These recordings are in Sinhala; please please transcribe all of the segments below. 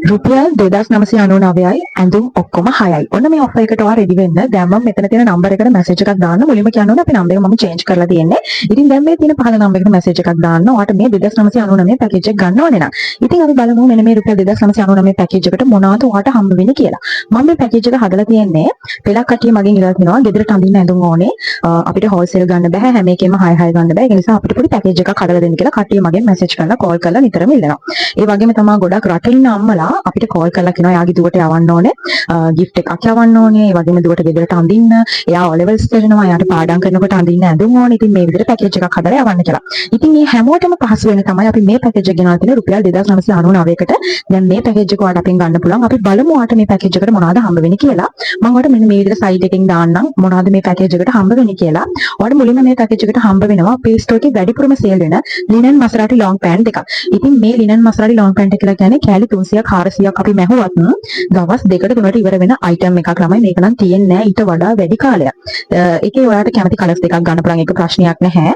රුපියල් 2999යි ඇඳුම් ඔක්කොම 6යි. ඔන්න මේ ඔෆර් එකට ඔයා රෙඩි වෙන්න. දැන් මම මෙතන තියෙන නම්බර් එකට මැසේජ් එකක් දාන්න. මුලින්ම කියන්න ඕනේ අපේ නම්බර එක මම චේන්ජ් කරලා තියෙන්නේ. ඉතින් දැන් මේ තියෙන පහළ නම්බර එකට මැසේජ් එකක් දාන්න. ඔයාට මේ 2999 පැකේජ් එක ගන්න ඕනේ නම්. ඉතින් අපි බලමු මෙන්න මේ රුපියල් 2999 පැකේජ් එකට මොනවද ඔයාට හම්බ වෙන්නේ කියලා. මම මේ පැකේජ් එක හදලා තියෙන්නේ පෙළක් කට්ටිය මගෙන් ඉල්ලලා තිනවා. ගෙදරට අඳින්න ඇඳුම් ඕනේ. අපිට හෝල්සේල් ගන්න බෑ. හැම එකෙම 6 ගන්න බෑ. ඒ නිසා අපිට පොඩි පැකේජ් එකක් හදලා දෙන්න කියලා කට්ටිය මගෙන් මැසේජ් කරලා කෝල් කරලා නිතරම ඉල්ලනවා. ඒ වගේම තමයි ගොඩක් රටේ ඉන්න අම්මලා අපිට කෝල් කරලා කියනවා යාගේ දුවට යවන්න ඕනේ gift එකක් යවන්න ඕනේ ඒ වගේම දුවට ගෙදරට අඳින්න එයා O levels කරනවා එයාට පාඩම් කරනකොට අඳින්න ඇඳුම් ඕනේ ඉතින් මේ විදිහට පැකේජ් එකක් හදලා යවන්න කියලා. ඉතින් මේ හැමෝටම පහසු වෙන තමයි අපි මේ පැකේජ් එක ගෙනල්ලා තියෙන රුපියල් 2999කට දැන් මේ පැකේජ් එක ඔයාලට අපෙන් ගන්න පුළුවන්. අපි බලමු ඔයාලට මේ පැකේජ් එකට මොනවද හම්බ වෙන්නේ කියලා. මම ඔයාලට මෙන්න මේ විදිහට සයිට් එකකින් දාන්නම් මොනවද මේ පැකේජ් එකට හම්බ වෙන්නේ කියලා. ඔයාලට මුලින්ම මේ පැකේජ් එකට හම්බ වෙනවා Play Store එකේ වැඩිපුරම සේල් වෙන ලිනන් මසරාටි ලොන්ග් පැන්ට් එකක්. ඉතින් මේ ලිනන් මසරාටි ලොන්ග් පැන්ට් එක කියලා කියන්නේ කෑලි 300ක් 400ක් අපි මැහුවත් දවස් දෙකට තුනකට ඉවර වෙන අයිටම් එකක් ළමයි මේක නම් තියෙන්නේ නැහැ ඊට වඩා වැඩි කාලයක්. ඒකේ ඔයාලට කැමති කලර්ස් දෙකක් ගන්න පුළුවන් ඒක ප්‍රශ්නයක් නැහැ.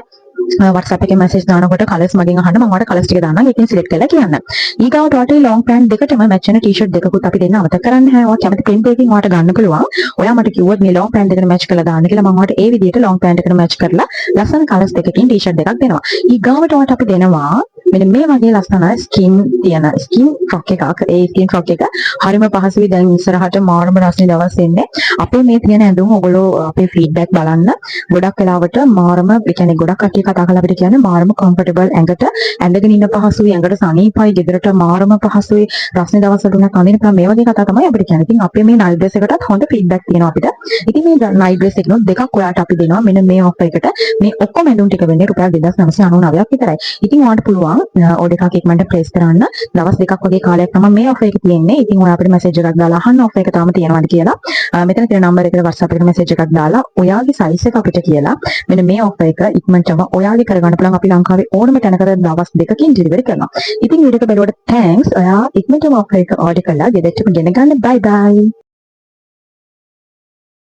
WhatsApp එකේ මැසේජ් දානකොට කලර්ස් මගෙන් අහන්න මම ඔයාලට කලර්ස් ටික දාන්නම් ඒකෙන් සිලෙක්ට් කරලා කියන්න. ඊගාවට ඔයාලට ලොන්ග් පැන්ට් දෙකටම මැච් වෙන ටී-ෂර්ට් දෙකකුත් අපි දෙන්න අමතක කරන්න නැහැ. ඔයා කැමති print එකකින් ඔයාලට ගන්න පුළුවන්. ඔයා මට කිව්වොත් මේ ලොන්ග් පැන්ට් දෙකට මැච් කරලා දාන්න කියලා මම ඔයාලට ඒ විදිහට ලොන්ග් පැන්ට් එකට මැච් කරලා ලස්සන කලර්ස් දෙකකින් ටී-ෂර්ට් දෙකක් දෙනවා. ඊගාවට ඔයාලට අපි දෙනවා මෙන්න මේ වගේ ලස්සන ස්කින් තියෙන ස්කින් ෆ්‍රොක් එකක්. ඒ ස්කින් ෆ්‍රොක් එක හරිම පහසුයි. දැන් ඉස්සරහට මාරම රස්නේ දවස් එන්නේ. අපේ මේ තියෙන ඇඳුම් ඔයගොල්ලෝ අපේ ෆීඩ්බැක් බලන්න. ගොඩක් වෙලාවට මාරම ඒ කියන්නේ ගොඩක් කට්ටිය කතා කරලා අපිට කියන්නේ මාරම කම්ෆර්ටබල් ඇඟට ඇඳගෙන ඉන්න පහසුයි ඇඟට සනීපයි ගෙදරට මාරම පහසුයි රස්නේ දවස් වල උනත් අඳින්න පුළුවන් මේ වගේ කතා තමයි අපිට කියන්නේ. ඉතින් අපේ මේ නයිට් ඩ්‍රෙස් එකටත් හොඳ ෆීඩ්බැක් තියෙනවා අපිට. ඉතින් මේ නයිට් ඩ්‍රෙස් එකනොත් දෙකක් ඔයාලට අපි දෙනවා. මෙන්න මේ ඔෆර් එකට මේ ඔක්කොම ඇඳුම් ටික වෙන්නේ රුපියල් 2999ක් විතරයි. ඉතින් ඔයාලට පුළුවන් ඕඩර් එකක් ඉක්මනට ප්ලේස් කරන්න. දවස් දෙකක් වගේ කාලයක් තමයි මේ ඔෆර් එක තියෙන්නේ. ඉතින් ඔයා අපිට මැසේජ් එකක් දාලා අහන්න ඔෆර් එක තාම තියෙනවද කියලා. මෙතන තියෙන නම්බර් එකට WhatsApp එකට මැසේජ් එකක් දාලා ඔයාගේ සයිස් එක අපිට කියලා මෙන්න මේ ඔෆර් එක ඉක්මනටම ඔයාගේ කරගන්න පුළුවන්. අපි ලංකාවේ ඕනම තැනකට දවස් දෙකකින් ඩිලිවරි කරනවා. ඉතින් වීඩියෝ එක බලුවට තෑන්ක්ස්. ඔයා ඉක්මනටම ඔෆර් එක ඕඩර් කරලා ගෙදරට ගෙන ගන්න. බයි බයි.